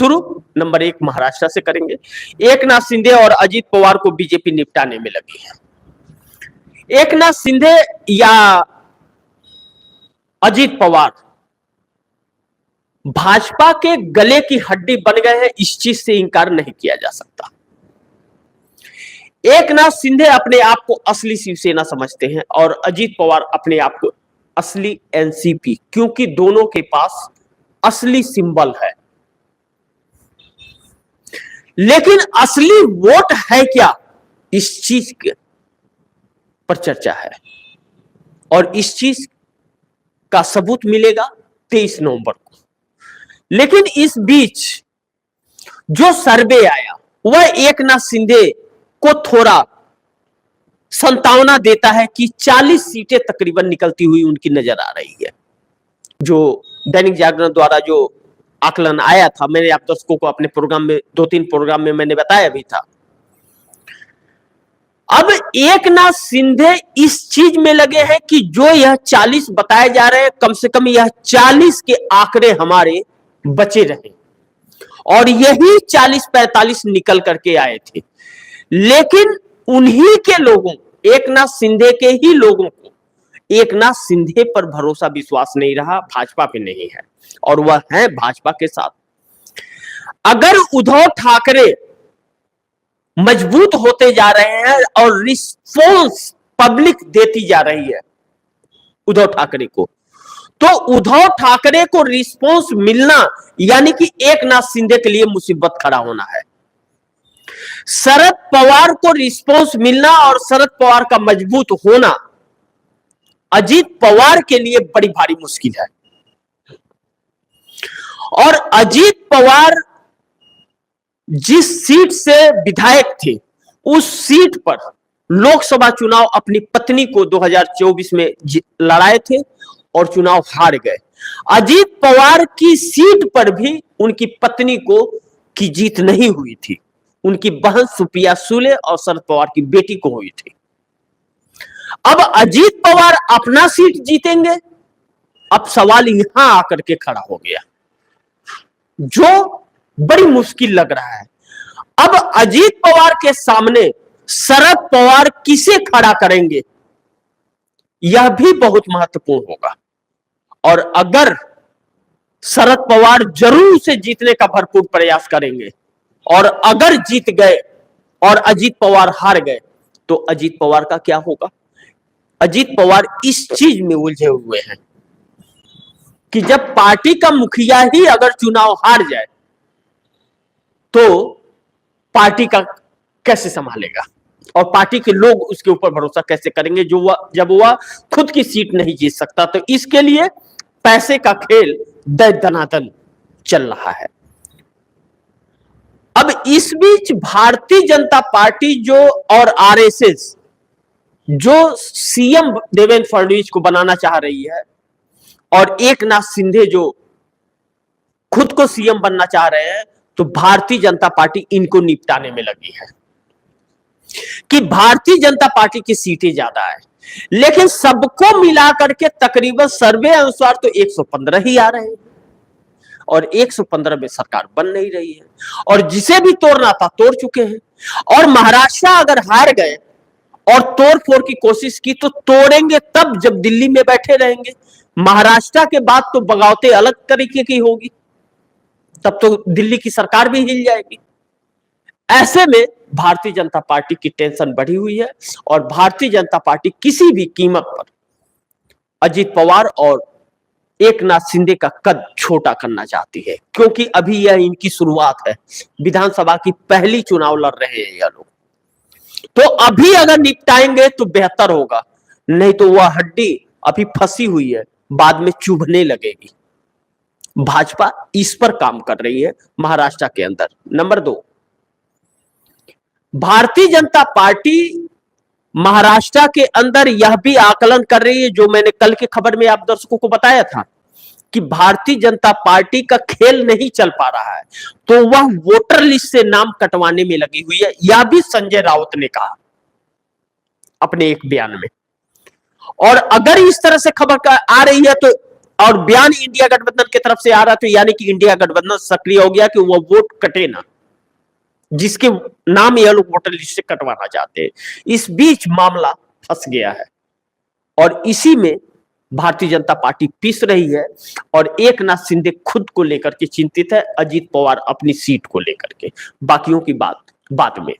शुरू नंबर 1 महाराष्ट्र से करेंगे। एकनाथ शिंदे और अजीत पवार को बीजेपी निपटाने में लगी है। एकनाथ शिंदे या अजीत पवार भाजपा के गले की हड्डी बन गए हैं, इस चीज से इंकार नहीं किया जा सकता। एकनाथ शिंदे अपने आप को असली शिवसेना समझते हैं और अजीत पवार अपने आप को असली एनसीपी, क्योंकि दोनों के पास असली सिंबल है। लेकिन असली वोट है क्या, इस चीज पर चर्चा है और इस चीज का सबूत मिलेगा 23 नवंबर को। लेकिन इस बीच जो सर्वे आया वह एकनाथ शिंदे को थोड़ा संभावना देता है कि 40 सीटें तकरीबन निकलती हुई उनकी नजर आ रही है। जो दैनिक जागरण द्वारा जो आकलन आया था, मैंने आप दर्शकों को अपने प्रोग्राम में 2-3 प्रोग्राम में मैंने बताया भी था। अब एकनाथ शिंदे इस चीज में लगे हैं कि जो यह 40 बताए जा रहे हैं, कम से कम यह 40 के आंकड़े हमारे बचे रहे और यही 40-45 निकल करके आए थे। लेकिन उन्हीं के लोगों, एकनाथ शिंदे के ही लोगों को एकनाथ शिंदे पर भरोसा विश्वास नहीं रहा, भाजपा पे नहीं है और वह है भाजपा के साथ। अगर उद्धव ठाकरे मजबूत होते जा रहे हैं और रिस्पॉन्स पब्लिक देती जा रही है उद्धव ठाकरे को, तो उद्धव ठाकरे को रिस्पॉन्स मिलना यानी कि एकनाथ शिंदे के लिए मुसीबत खड़ा होना है। शरद पवार को रिस्पॉन्स मिलना और शरद पवार का मजबूत होना अजीत पवार के लिए बड़ी भारी मुश्किल है। और अजीत पवार जिस सीट से विधायक थे, उस सीट पर लोकसभा चुनाव अपनी पत्नी को 2024 में लड़ाए थे और चुनाव हार गए। अजीत पवार की सीट पर भी उनकी पत्नी की जीत नहीं हुई थी, उनकी बहन सुप्रिया सुले और शरद पवार की बेटी को हुई थी। अब अजीत पवार अपना सीट जीतेंगे, अब सवाल यहां आकर के खड़ा हो गया, जो बड़ी मुश्किल लग रहा है। अब अजीत पवार के सामने शरद पवार किसे खड़ा करेंगे, यह भी बहुत महत्वपूर्ण होगा। और अगर शरद पवार जरूर से जीतने का भरपूर प्रयास करेंगे और अगर जीत गए और अजीत पवार हार गए, तो अजीत पवार का क्या होगा? अजीत पवार इस चीज में उलझे हुए हैं कि जब पार्टी का मुखिया ही अगर चुनाव हार जाए तो पार्टी का कैसे संभालेगा और पार्टी के लोग उसके ऊपर भरोसा कैसे करेंगे जब वह खुद की सीट नहीं जीत सकता। तो इसके लिए पैसे का खेल दनादन चल रहा है। अब इस बीच भारतीय जनता पार्टी जो और आरएसएस जो सीएम देवेंद्र फडणवीस को बनाना चाह रही है और एकनाथ शिंदे जो खुद को सीएम बनना चाह रहे हैं, तो भारतीय जनता पार्टी इनको निपटाने में लगी है कि भारतीय जनता पार्टी की सीटें ज्यादा है। लेकिन सबको मिलाकर के तकरीबन सर्वे अनुसार तो 115 ही आ रहे हैं और 115 में सरकार बन नहीं रही है और जिसे भी तोड़ना था तोड़ चुके हैं। और महाराष्ट्र अगर हार गए और तोड़ फोड़ की कोशिश की तो तोड़ेंगे तब जब दिल्ली में बैठे रहेंगे। महाराष्ट्र के बाद तो बगावतें अलग तरीके की होगी, तब तो दिल्ली की सरकार भी हिल जाएगी। ऐसे में भारतीय जनता पार्टी की टेंशन बढ़ी हुई है और भारतीय जनता पार्टी किसी भी कीमत पर अजीत पवार और एकनाथ शिंदे का कद छोटा करना चाहती है, क्योंकि अभी यह इनकी शुरुआत है। विधानसभा की पहली चुनाव लड़ रहे हैं यह लोग, तो अभी अगर निपटाएंगे तो बेहतर होगा, नहीं तो वह हड्डी अभी फंसी हुई है, बाद में चुभने लगेगी। भाजपा इस पर काम कर रही है महाराष्ट्र के अंदर। नंबर 2, भारतीय जनता पार्टी महाराष्ट्र के अंदर यह भी आकलन कर रही है, जो मैंने कल की खबर में आप दर्शकों को बताया था कि भारतीय जनता पार्टी का खेल नहीं चल पा रहा है, तो वह वोटर लिस्ट से नाम कटवाने में लगी हुई है। यह भी संजय राउत ने कहा अपने एक बयान में। और अगर इस तरह से खबर आ रही है तो और बयान इंडिया गठबंधन की तरफ से आ रहा, तो यानी कि इंडिया गठबंधन सक्रिय हो गया कि वो वोट कटे ना, जिसके नाम ये लोग वोटर लिस्ट से कटवाना चाहते हैं। इस बीच मामला फंस गया है और इसी में भारतीय जनता पार्टी पिस रही है और एकनाथ शिंदे खुद को लेकर के चिंतित है, अजीत पवार अपनी सीट को लेकर के, बाकियों की बात बाद में।